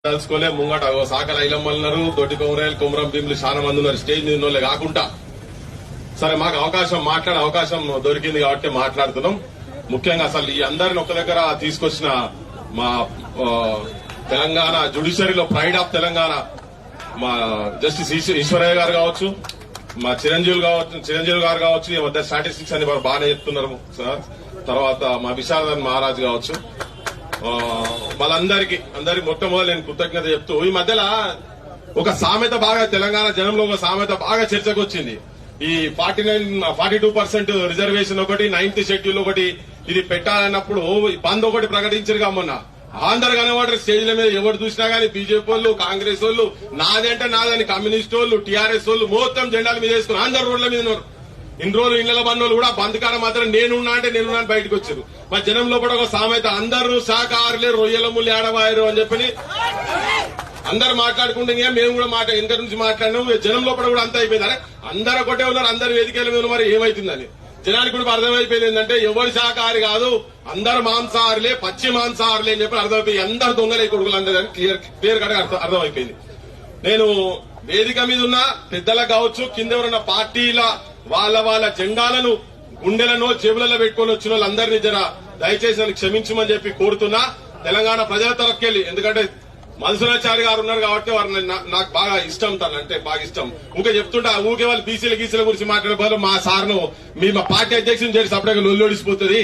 తెలుసుకోలే ముంగట సాకల ఐలమ్మన్నారు, తోటి కొమరాయలు, కొమరం భీములు చాలా మంది ఉన్నారు. స్టేజ్ మీద ఉన్నోళ్ళే కాకుండా సరే మాకు మాట్లాడే అవకాశం దొరికింది కాబట్టి మాట్లాడుతున్నాం. ముఖ్యంగా అసలు ఈ అందరిని ఒక దగ్గర తీసుకొచ్చిన మా తెలంగాణ జ్యుడిషియరీలో ప్రైడ్ ఆఫ్ తెలంగాణ మా జస్టిస్ ఈశ్వరయ్య గారు కావచ్చు, మా చిరంజీవి గారు కావచ్చు, ఈ మధ్య స్టాటిస్టిక్స్ అని వారు బాగానే చెప్తున్నారు సార్. తర్వాత మా విశారదన్ మహారాజ్ కావచ్చు, వాళ్ళందరికీ మొట్టమొదటి నేను కృతజ్ఞత చెప్తూ, ఈ మధ్యలో ఒక సామెత బాగా తెలంగాణ జనంలో ఒక సామెత బాగా చర్చకు వచ్చింది. ఈ 42% రిజర్వేషన్ ఒకటి, 9th షెడ్యూల్ ఒకటి, ఇది పెట్టాలన్నప్పుడు బంద్ ఒకటి ప్రకటించారుగా మొన్న. అందరు కనబడరు స్టేజ్ల మీద, ఎవరు చూసినా గానీ బీజేపీ వాళ్ళు, కాంగ్రెస్ వాళ్ళు, నాదంటే నాదని, కమ్యూనిస్ట్ వాళ్ళు, టీఆర్ఎస్ వాళ్ళు మొత్తం జెండాల మీద వేసుకుని అందరు రోడ్ల మీద ఉన్నారు. ఇన్ని రోజులు ఇళ్ల బంధువులు కూడా బంద్ కాడ మాత్రం నేనున్నా బయటకు వచ్చారు. మా జనం లోపల ఒక సామెత, అందరూ శాఖాహారులే, రొయ్యలములు ఏడవాయరు అని చెప్పని అందరు మాట్లాడుకుంటే మేము కూడా ఇంత నుంచి మాట్లాడినాం. జనం లోపల కూడా అంత అయిపోయింది. అరే అందరు ఒకటే ఉన్నారు, అందరు వేదికల మీద మరి ఏమైతుందని జనానికి కూడా అర్థమైపోయింది. ఏంటంటే ఎవరి శాఖాహారి కాదు, అందరు మాంసాహారులే, పచ్చి మాంసాహారులే అని చెప్పి అర్థమైపోయి అందరు దొంగలే కొడుకులు అందరూ క్లియర్ కట్ అర్థమైపోయింది. నేను వేదిక మీద ఉన్న పెద్దలకు కావచ్చు, కింద ఎవరన్న పార్టీల వాళ్ళ జెండాలను గుండెలను చెవులలో పెట్టుకుని వచ్చిన వాళ్ళందరినీ దయచేసి నన్ను క్షమించమని చెప్పి కోరుతున్నా. తెలంగాణ ప్రజల తరఫుకెళ్ళి, ఎందుకంటే మధుసూరాచారి గారు ఉన్నారు కాబట్టి వారు నాకు బాగా ఇష్టం, అంటే బాగా ఇష్టం. ఊకే చెప్తుంటా, ఊకే వాళ్ళు బీసీల గురించి మాట్లాడే బదులు మా సార్ను మీ పార్టీ అధ్యక్షుని చేసి అప్పుడే లొల్లోడిసిపోతుంది.